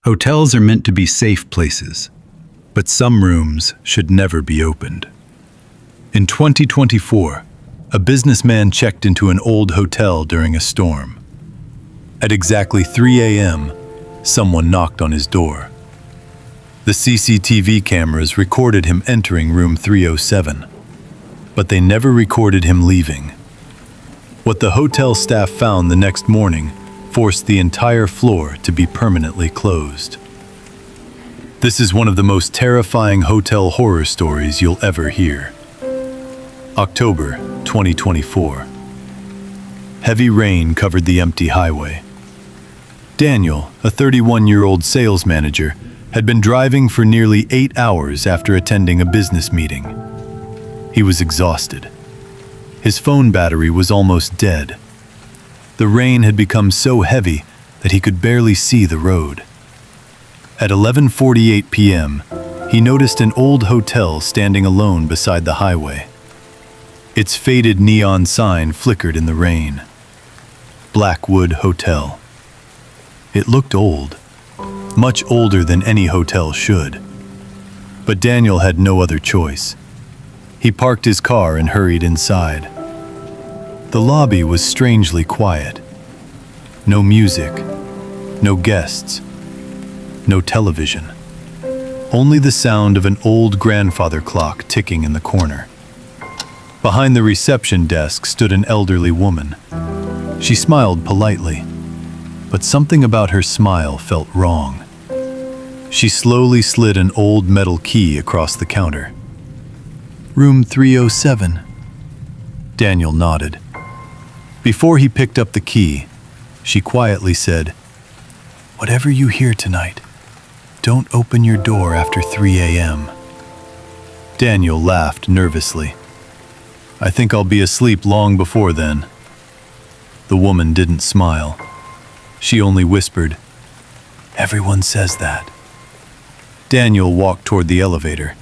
Hotels are meant to be safe places, but some rooms should never be opened. In 2024, a businessman checked into an old hotel during a storm. At exactly 3 a.m., someone knocked on his door. The CCTV cameras recorded him entering room 307, but they never recorded him leaving. What the hotel staff found the next morning forced the entire floor to be permanently closed. This is one of the most terrifying hotel horror stories you'll ever hear. October 2024. Heavy rain covered the empty highway. Daniel, a 31-year-old sales manager, had been driving for nearly 8 hours after attending a business meeting. He was exhausted. His phone battery was almost dead. The rain had become so heavy that he could barely see the road. At 11:48 p.m., he noticed an old hotel standing alone beside the highway. Its faded neon sign flickered in the rain. Blackwood Hotel. It looked old, much older than any hotel should. But Daniel had no other choice. He parked his car and hurried inside. The lobby was strangely quiet. No music, no guests, no television. Only the sound of an old grandfather clock ticking in the corner. Behind the reception desk stood an elderly woman. She smiled politely, but something about her smile felt wrong. She slowly slid an old metal key across the counter. "Room 307. Daniel nodded. Before he picked up the key, she quietly said, "Whatever you hear tonight, don't open your door after 3 a.m. Daniel laughed nervously. "I think I'll be asleep long before then." The woman didn't smile. She only whispered, "Everyone says that." Daniel walked toward the elevator.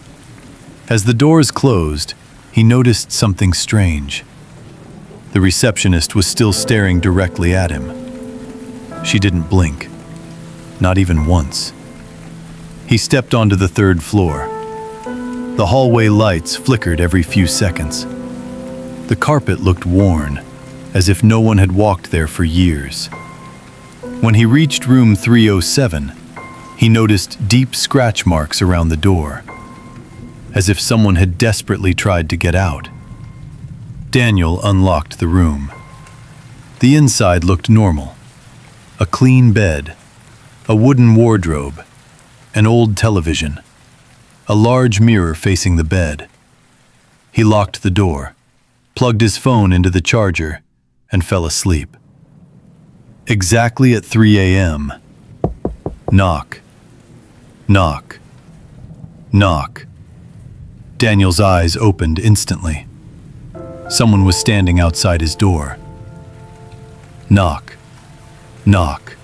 As the doors closed, he noticed something strange. The receptionist was still staring directly at him. She didn't blink, not even once. He stepped onto the third floor. The hallway lights flickered every few seconds. The carpet looked worn, as if no one had walked there for years. When he reached room 307, he noticed deep scratch marks around the door, as if someone had desperately tried to get out. Daniel unlocked the room. The inside looked normal. A clean bed, a wooden wardrobe, an old television, a large mirror facing the bed. He locked the door, plugged his phone into the charger, and fell asleep. Exactly at 3 a.m., knock, knock, knock. Daniel's eyes opened instantly. Someone was standing outside his door. Knock, knock,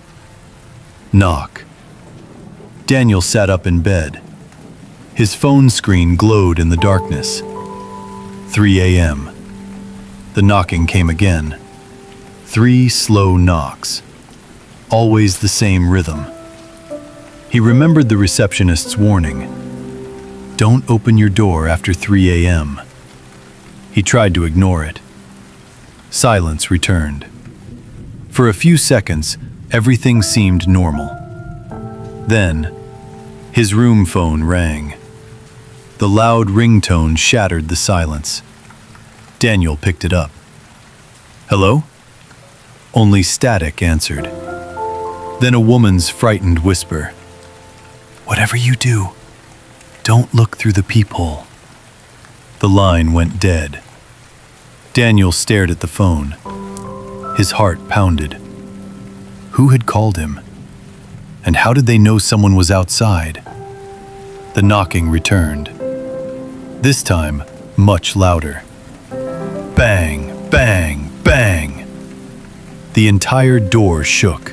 knock. Daniel sat up in bed. His phone screen glowed in the darkness. 3 a.m. The knocking came again. 3 slow knocks. Always the same rhythm. He remembered the receptionist's warning. Don't open your door after 3 a.m. He tried to ignore it. Silence returned. For a few seconds, everything seemed normal. Then, his room phone rang. The loud ringtone shattered the silence. Daniel picked it up. "Hello?" Only static answered. Then a woman's frightened whisper. "Whatever you do, don't look through the peephole." The line went dead. Daniel stared at the phone. His heart pounded. Who had called him? And how did they know someone was outside? The knocking returned. This time, much louder. Bang, bang, bang. The entire door shook.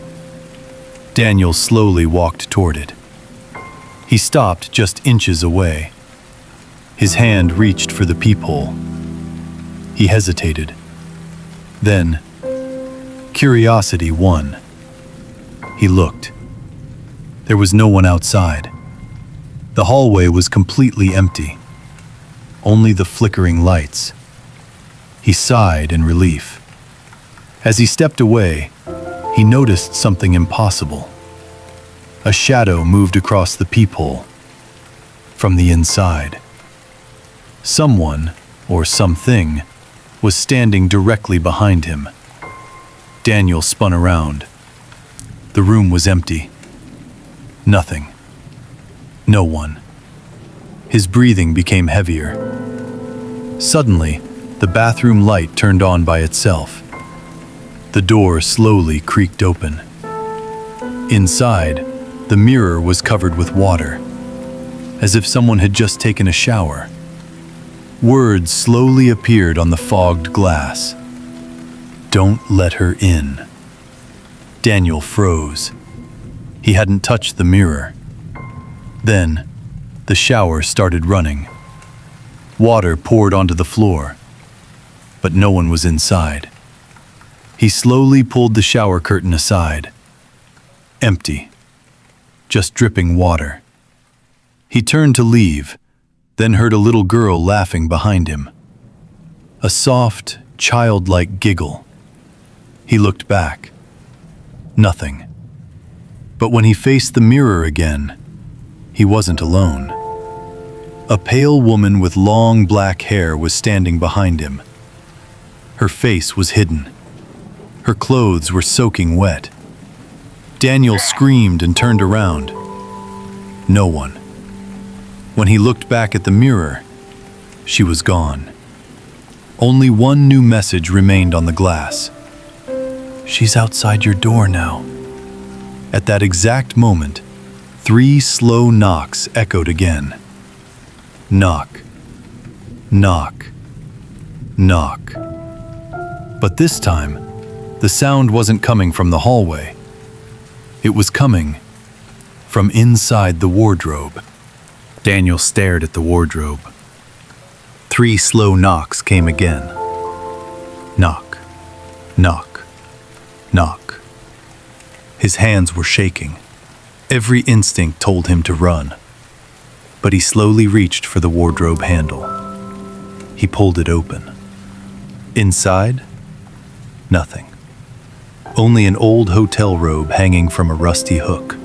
Daniel slowly walked toward it. He stopped just inches away. His hand reached for the peephole. He hesitated. Then, curiosity won. He looked. There was no one outside. The hallway was completely empty. Only the flickering lights. He sighed in relief. As he stepped away, he noticed something impossible. A shadow moved across the peephole. From the inside, someone, or something, was standing directly behind him. Daniel spun around. The room was empty. Nothing. No one. His breathing became heavier. Suddenly, the bathroom light turned on by itself. The door slowly creaked open. Inside, the mirror was covered with water, as if someone had just taken a shower. Words slowly appeared on the fogged glass. "Don't let her in." Daniel froze. He hadn't touched the mirror. Then, the shower started running. Water poured onto the floor, but no one was inside. He slowly pulled the shower curtain aside. Empty. Just dripping water. He turned to leave, then heard a little girl laughing behind him. A soft, childlike giggle. He looked back. Nothing. But when he faced the mirror again, he wasn't alone. A pale woman with long black hair was standing behind him. Her face was hidden. Her clothes were soaking wet. Daniel screamed and turned around. No one. When he looked back at the mirror, she was gone. Only one new message remained on the glass. "She's outside your door now." At that exact moment, 3 slow knocks echoed again. Knock. Knock. Knock. But this time, the sound wasn't coming from the hallway. It was coming from inside the wardrobe. Daniel stared at the wardrobe. 3 slow knocks came again. Knock. Knock. Knock. His hands were shaking. Every instinct told him to run. But he slowly reached for the wardrobe handle. He pulled it open. Inside, nothing. Only an old hotel robe hanging from a rusty hook.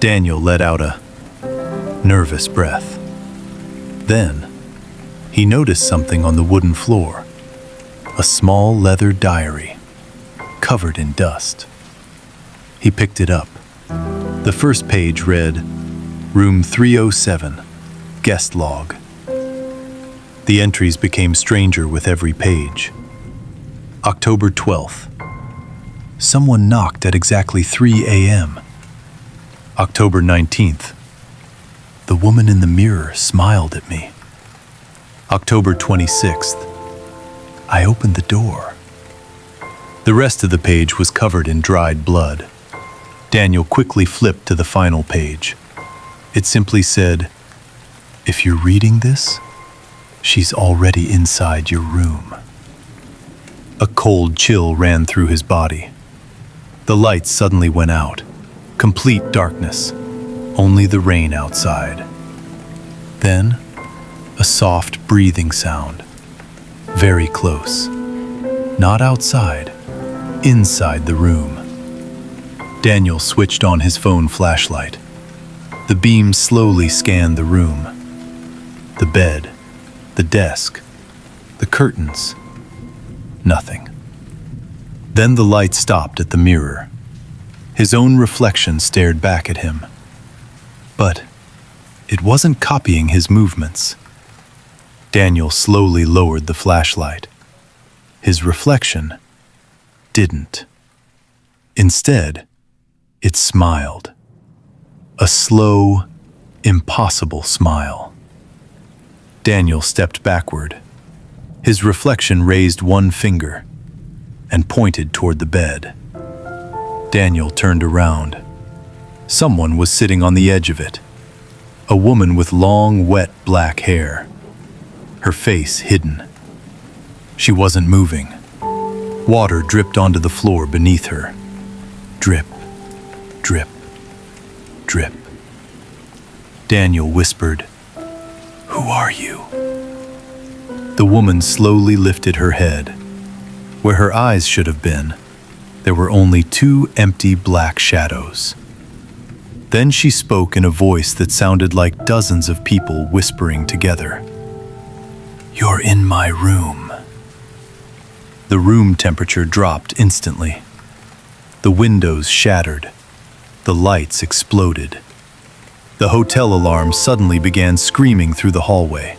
Daniel let out a nervous breath. Then, he noticed something on the wooden floor. A small leather diary, covered in dust. He picked it up. The first page read, "Room 307, guest log." The entries became stranger with every page. October 12th. Someone knocked at exactly 3 a.m. October 19th. The woman in the mirror smiled at me. October 26th. I opened the door. The rest of the page was covered in dried blood. Daniel quickly flipped to the final page. It simply said, "If you're reading this, she's already inside your room." A cold chill ran through his body. The lights suddenly went out. Complete darkness. Only the rain outside. Then, a soft breathing sound. Very close. Not outside. Inside the room. Daniel switched on his phone flashlight. The beam slowly scanned the room. The bed, the desk, the curtains. Nothing. Then the light stopped at the mirror. His own reflection stared back at him. But it wasn't copying his movements. Daniel slowly lowered the flashlight. His reflection didn't. Instead, it smiled. A slow, impossible smile. Daniel stepped backward. His reflection raised one finger and pointed toward the bed. Daniel turned around. Someone was sitting on the edge of it. A woman with long, wet black hair. Her face hidden. She wasn't moving. Water dripped onto the floor beneath her. Drip, drip, drip. Daniel whispered, "Who are you?" The woman slowly lifted her head. Where her eyes should have been, there were only two empty black shadows. Then she spoke in a voice that sounded like dozens of people whispering together. "You're in my room." The room temperature dropped instantly. The windows shattered. The lights exploded. The hotel alarm suddenly began screaming through the hallway.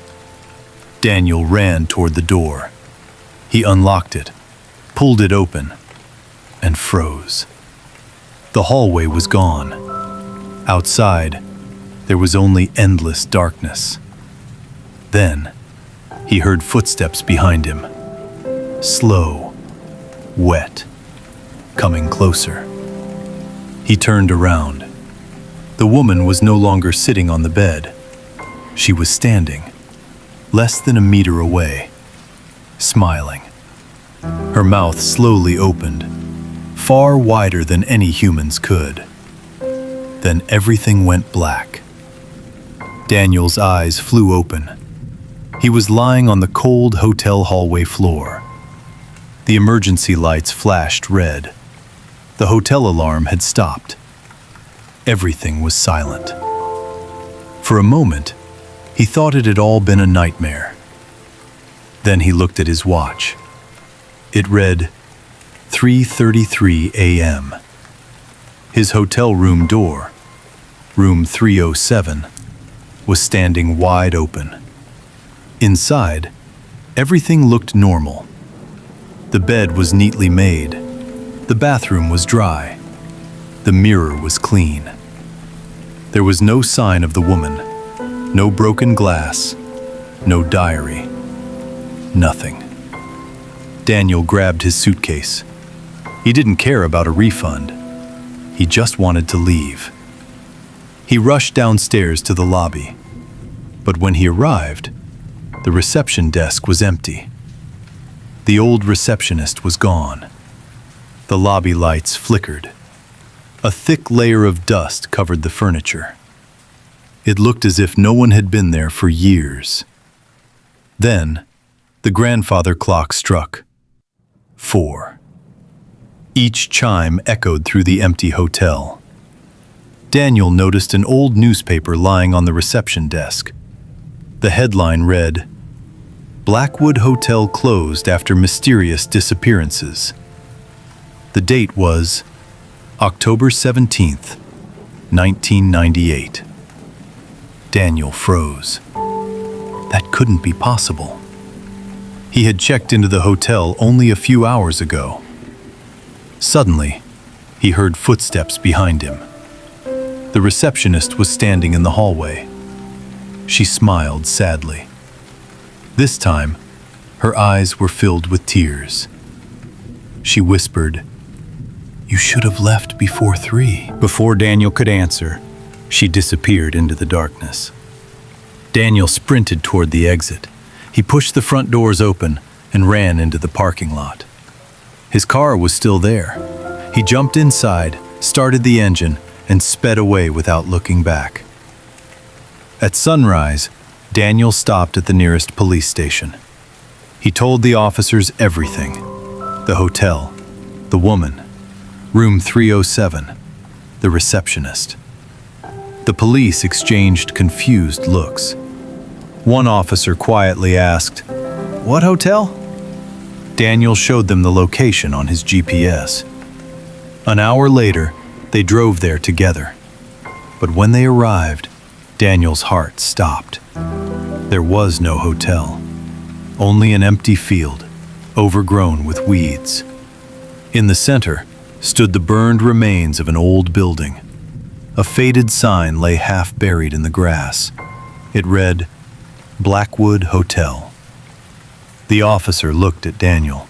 Daniel ran toward the door. He unlocked it, pulled it open, and froze. The hallway was gone. Outside, there was only endless darkness. Then, he heard footsteps behind him. Slow, wet, coming closer. He turned around. The woman was no longer sitting on the bed. She was standing, less than a meter away, smiling. Her mouth slowly opened, far wider than any humans could. Then everything went black. Daniel's eyes flew open. He was lying on the cold hotel hallway floor. The emergency lights flashed red. The hotel alarm had stopped. Everything was silent. For a moment, he thought it had all been a nightmare. Then he looked at his watch. It read 3:33 a.m. His hotel room door, room 307, was standing wide open. Inside, everything looked normal. The bed was neatly made. The bathroom was dry. The mirror was clean. There was no sign of the woman, no broken glass, no diary, nothing. Daniel grabbed his suitcase. He didn't care about a refund. He just wanted to leave. He rushed downstairs to the lobby. But when he arrived, the reception desk was empty. The old receptionist was gone. The lobby lights flickered. A thick layer of dust covered the furniture. It looked as if no one had been there for years. Then, the grandfather clock struck. 4. Each chime echoed through the empty hotel. Daniel noticed an old newspaper lying on the reception desk. The headline read, "Blackwood Hotel closed after mysterious disappearances." The date was October 17th, 1998. Daniel froze. That couldn't be possible. He had checked into the hotel only a few hours ago. Suddenly, he heard footsteps behind him. The receptionist was standing in the hallway. She smiled sadly. This time, her eyes were filled with tears. She whispered, "You should have left before 3." Before Daniel could answer, she disappeared into the darkness. Daniel sprinted toward the exit. He pushed the front doors open and ran into the parking lot. His car was still there. He jumped inside, started the engine, and sped away without looking back. At sunrise, Daniel stopped at the nearest police station. He told the officers everything: the hotel, the woman, room 307, the receptionist. The police exchanged confused looks. One officer quietly asked, "What hotel?" Daniel showed them the location on his GPS. An hour later, they drove there together. But when they arrived, Daniel's heart stopped. There was no hotel, only an empty field, overgrown with weeds. In the center stood the burned remains of an old building. A faded sign lay half buried in the grass. It read, "Blackwood Hotel." The officer looked at Daniel.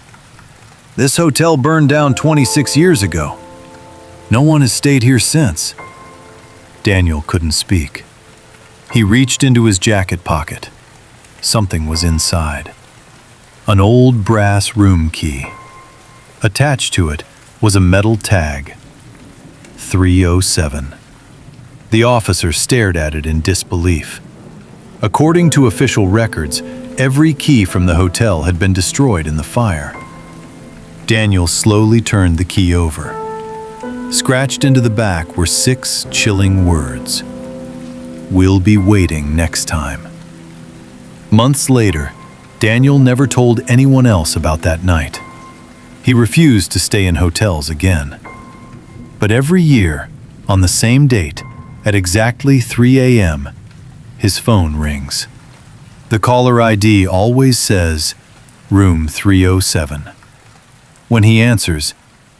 "This hotel burned down 26 years ago. No one has stayed here since." Daniel couldn't speak. He reached into his jacket pocket. Something was inside. An old brass room key. Attached to it was a metal tag. 307. The officer stared at it in disbelief. According to official records, every key from the hotel had been destroyed in the fire. Daniel slowly turned the key over. Scratched into the back were 6 chilling words. "We'll be waiting next time." Months later, Daniel never told anyone else about that night. He refused to stay in hotels again. But every year, on the same date, at exactly 3 a.m., his phone rings. The caller ID always says, "Room 307." When he answers,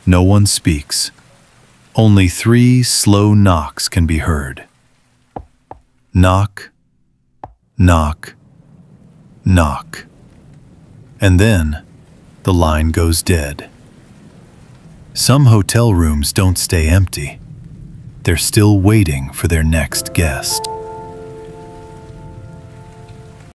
no one speaks. Only 3 slow knocks can be heard. Knock, knock, knock. And then, the line goes dead. Some hotel rooms don't stay empty. They're still waiting for their next guest.